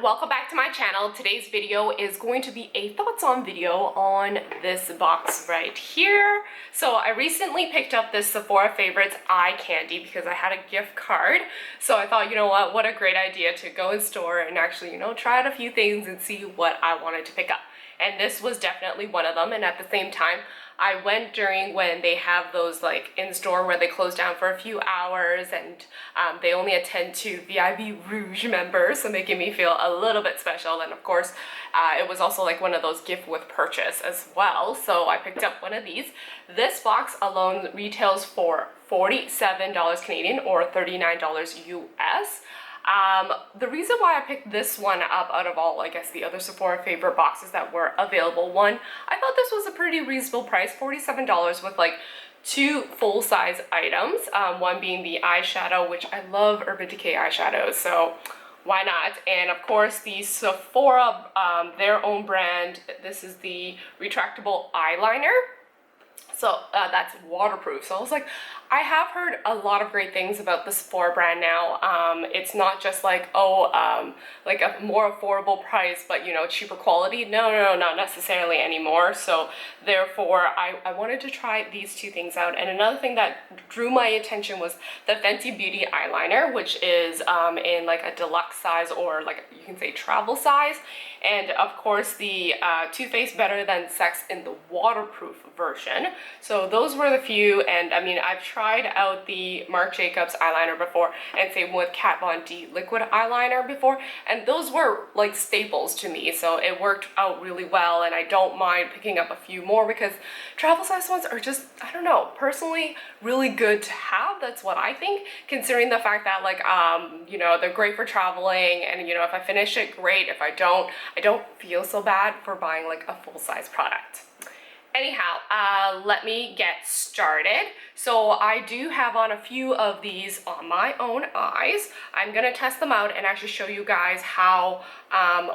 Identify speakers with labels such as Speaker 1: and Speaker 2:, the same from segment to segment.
Speaker 1: welcome back to my channel. Today's video is going to be a thoughts on video on this box right here. So I recently picked up this Sephora Favorites eye candy because I had a gift card. So I thought, you know what a great idea to go in store and actually, try out a few things and see what I wanted to pick up. And this was definitely one of them. And at the same time, I went during when they have those like in store where they close down for a few hours, and they only attend to VIP Rouge members, so making me feel a little bit special. And of course, it was also like one of those gift with purchase as well. So I picked up one of these. This box alone retails for $47 Canadian or $39 US. The reason why I picked this one up out of all, I guess, the other Sephora favorite boxes that were available, one, I thought this was a pretty reasonable price, $47 with like two full-size items, one being the eyeshadow, which I love Urban Decay eyeshadows, so why not? And of course the Sephora, their own brand, this is the Retractable Eyeliner. So that's waterproof. So I was like, I have heard a lot of great things about the Sephora brand now. It's not just like, like a more affordable price, but cheaper quality. No, not necessarily anymore. So therefore, I wanted to try these two things out. And another thing that drew my attention was the Fenty Beauty eyeliner, which is in like a deluxe size, or like you can say travel size. And of course the Too Faced Better Than Sex in the waterproof version. So those were the few, and I mean, I've tried out the Marc Jacobs eyeliner before, and same with Kat Von D liquid eyeliner before, and those were like staples to me, so it worked out really well, and I don't mind picking up a few more because travel size ones are just, I don't know, personally really good to have. That's what I think, considering the fact that like they're great for traveling, and if I finish it, great. If I don't feel so bad for buying like a full-size product. Anyhow, let me get started. So I do have on a few of these on my own eyes. I'm gonna test them out and actually show you guys how,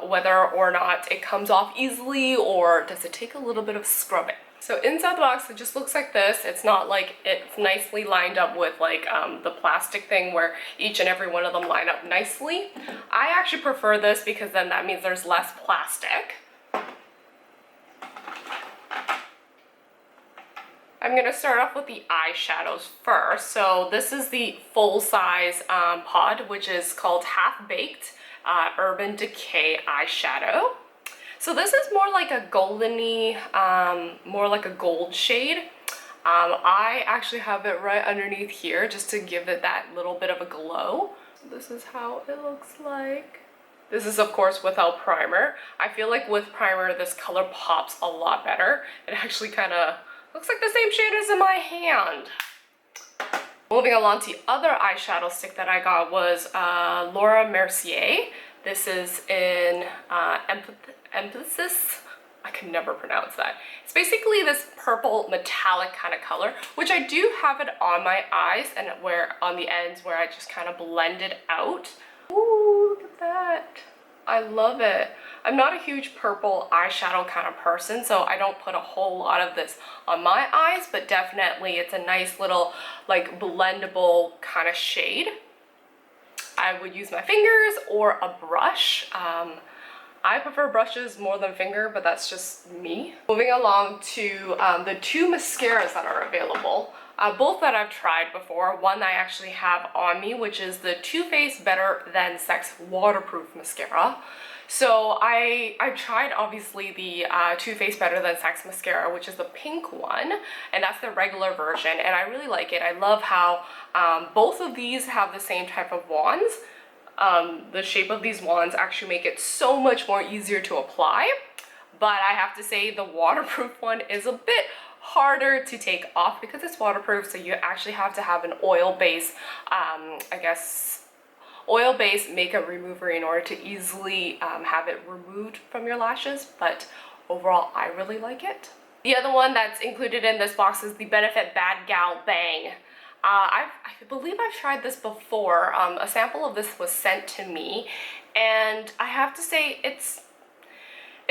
Speaker 1: whether or not it comes off easily or does it take a little bit of scrubbing. So inside the box, it just looks like this. It's not like it's nicely lined up with like the plastic thing where each and every one of them line up nicely. I actually prefer this because then that means there's less plastic. I'm gonna start off with the eyeshadows first. So this is the full-size pod, which is called Half Baked Urban Decay eyeshadow. So this is more like a goldeny, more like a gold shade. I actually have it right underneath here just to give it that little bit of a glow. So this is how it looks like. This is of course without primer. I feel like with primer this color pops a lot better. It actually kind of looks like the same shade as in my hand. Moving along to the other eyeshadow stick that I got was Laura Mercier. This is in Amethyst. I can never pronounce that. It's basically this purple metallic kind of color, which I do have it on my eyes and where on the ends where I just kind of blend it out. Ooh, look at that. I love it. I'm not a huge purple eyeshadow kind of person, so I don't put a whole lot of this on my eyes, but definitely it's a nice little like blendable kind of shade. I would use my fingers or a brush. I prefer brushes more than finger, but that's just me. Moving along to the two mascaras that are available. Both that I've tried before. One I actually have on me, which is the Too Faced Better Than Sex waterproof mascara. So I tried obviously the Too Faced Better Than Sex mascara, which is the pink one, and that's the regular version, and I really like it. I love how both of these have the same type of wands. The shape of these wands actually make it so much more easier to apply, but I have to say the waterproof one is a bit harder to take off because it's waterproof, so you actually have to have an oil-based, I guess, oil-based makeup remover in order to easily have it removed from your lashes, but overall I really like it. The other one that's included in this box is the Benefit BADgal Bang. I believe I've tried this before. A sample of this was sent to me, and I have to say it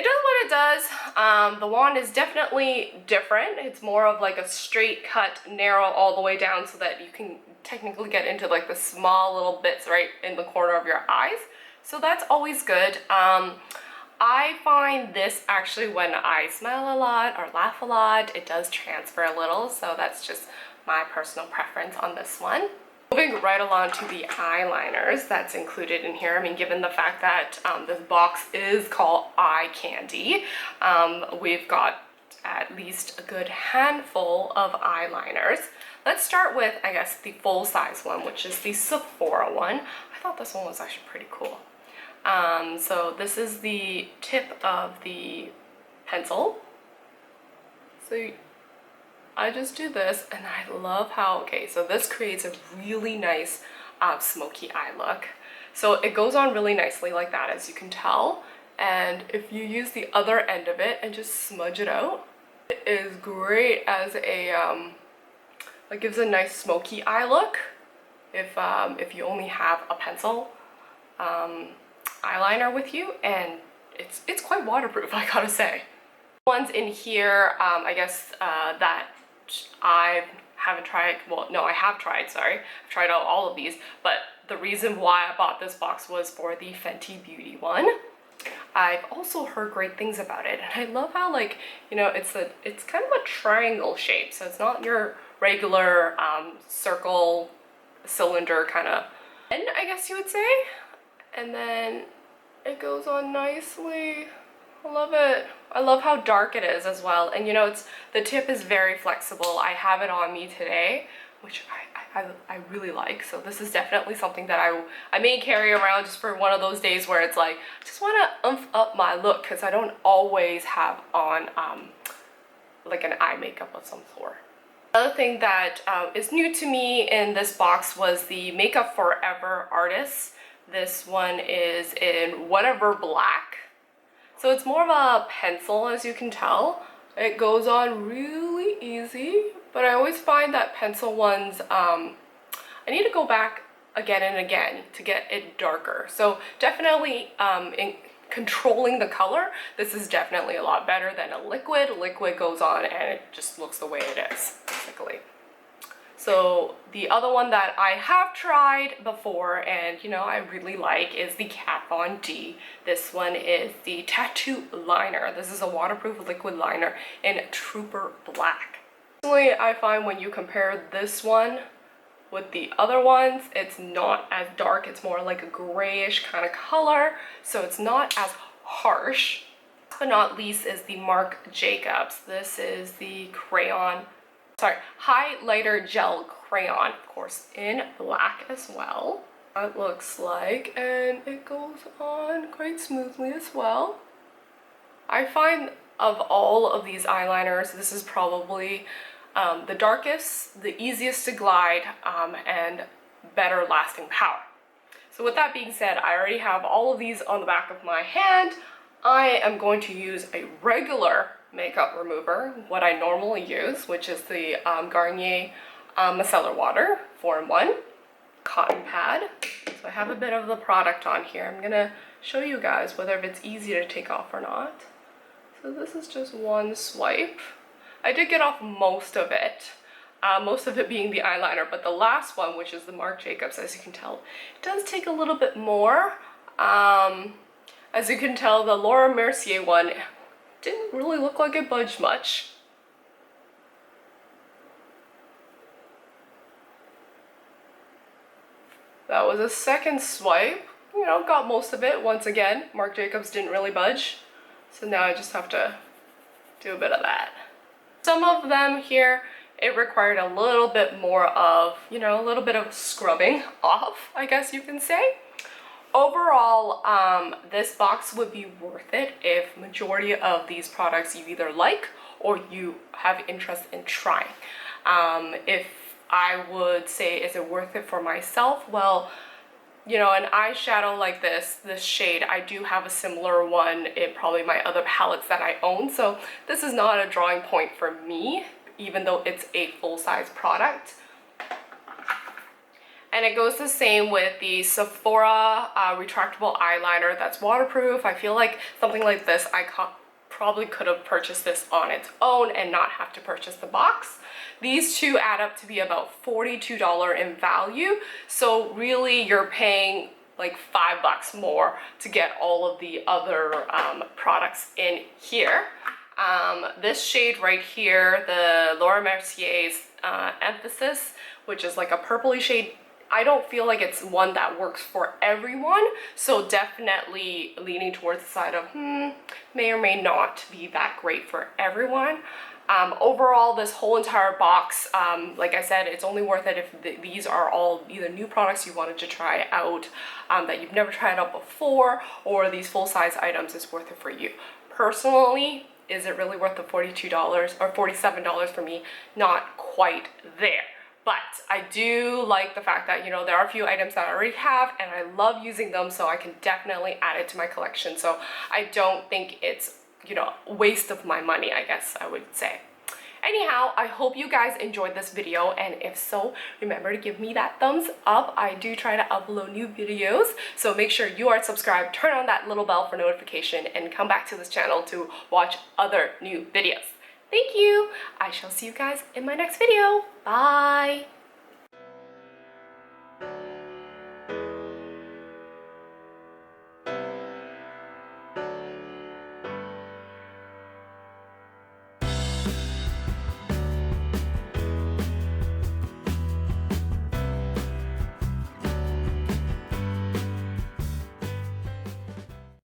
Speaker 1: does what it does. The wand is definitely different. It's more of like a straight cut, narrow all the way down so that you can technically get into like the small little bits right in the corner of your eyes. So that's always good. I find this actually when I smile a lot or laugh a lot, it does transfer a little, so that's just my personal preference on this one. Moving right along to the eyeliners that's included in here. I mean, given the fact that this box is called eye candy, we've got at least a good handful of eyeliners. Let's start with, I guess, the full-size one, which is the Sephora one. I thought this one was actually pretty cool. So this is the tip of the pencil. So I just do this, and I love how, okay, so this creates a really nice smoky eye look. So it goes on really nicely like that, as you can tell. And if you use the other end of it and just smudge it out, it is great as a, it gives a nice smoky eye look if you only have a pencil eyeliner with you, and it's quite waterproof, I gotta say. Ones in here, I guess that I haven't tried, well, no, I have tried, sorry. I've tried out all of these, but the reason why I bought this box was for the Fenty Beauty one. I've also heard great things about it, and I love how, like, you know, it's kind of a triangle shape, so it's not your regular circle, cylinder kind of, and I guess you would say, and then it goes on nicely. I love it. I love how dark it is as well, and you know, the tip is very flexible. I have it on me today, which I really like, so this is definitely something that I may carry around just for one of those days where it's like, I just want to oomph up my look, because I don't always have on like an eye makeup of some sort. Another thing that is new to me in this box was the Makeup Forever Artist. This one is in whatever black. So it's more of a pencil, as you can tell. It goes on really easy, but I always find that pencil ones, I need to go back again and again to get it darker. So definitely in controlling the color, this is definitely a lot better than a liquid. Liquid goes on and it just looks the way it is, basically. So the other one that I have tried before and, you know, I really like is the Kat Von D. This one is the Tattoo Liner. This is a waterproof liquid liner in Trooper Black. Personally, I find when you compare this one with the other ones, it's not as dark. It's more like a grayish kind of color, so it's not as harsh. Last but not least is the Marc Jacobs. This is the Crayon, sorry, highlighter gel crayon, of course, in black as well. It looks like, and it goes on quite smoothly as well. I find of all of these eyeliners, this is probably the darkest, the easiest to glide, and better lasting power. So with that being said, I already have all of these on the back of my hand. I am going to use a regular makeup remover, what I normally use, which is the Garnier Micellar Water 4-in-1 cotton pad. So I have a bit of the product on here. I'm gonna show you guys whether it's easy to take off or not. So this is just one swipe. I did get off most of it being the eyeliner, but the last one, which is the Marc Jacobs, as you can tell, it does take a little bit more. As you can tell, the Laura Mercier one didn't really look like it budged much. That was a second swipe. You know, got most of it. Once again, Marc Jacobs didn't really budge. So now I just have to do a bit of that. Some of them here, it required a little bit more of, you know, a little bit of scrubbing off, I guess you can say. Overall, this box would be worth it if majority of these products you either like or you have interest in trying. If I would say, is it worth it for myself? Well, you know, an eyeshadow like this shade, I do have a similar one in probably my other palettes that I own. So this is not a drawing point for me, even though it's a full-size product. And it goes the same with the Sephora retractable eyeliner that's waterproof. I feel like something like this, I probably could have purchased this on its own and not have to purchase the box. These two add up to be about $42 in value. So really you're paying like $5 more to get all of the other products in here. This shade right here, the Laura Mercier's Amethyst, which is like a purpley shade, I don't feel like it's one that works for everyone, so definitely leaning towards the side of may or may not be that great for everyone. Overall, this whole entire box, like I said, it's only worth it if these are all either new products you wanted to try out that you've never tried out before, or these full-size items is worth it for you. Personally, is it really worth the $42 or $47 for me? Not quite there. But I do like the fact that, you know, there are a few items that I already have and I love using them, so I can definitely add it to my collection. So I don't think it's, you know, a waste of my money, I guess I would say. Anyhow, I hope you guys enjoyed this video, and if so, remember to give me that thumbs up. I do try to upload new videos, so make sure you are subscribed, turn on that little bell for notification, and come back to this channel to watch other new videos. Thank you. I shall see you guys in my next video. Bye.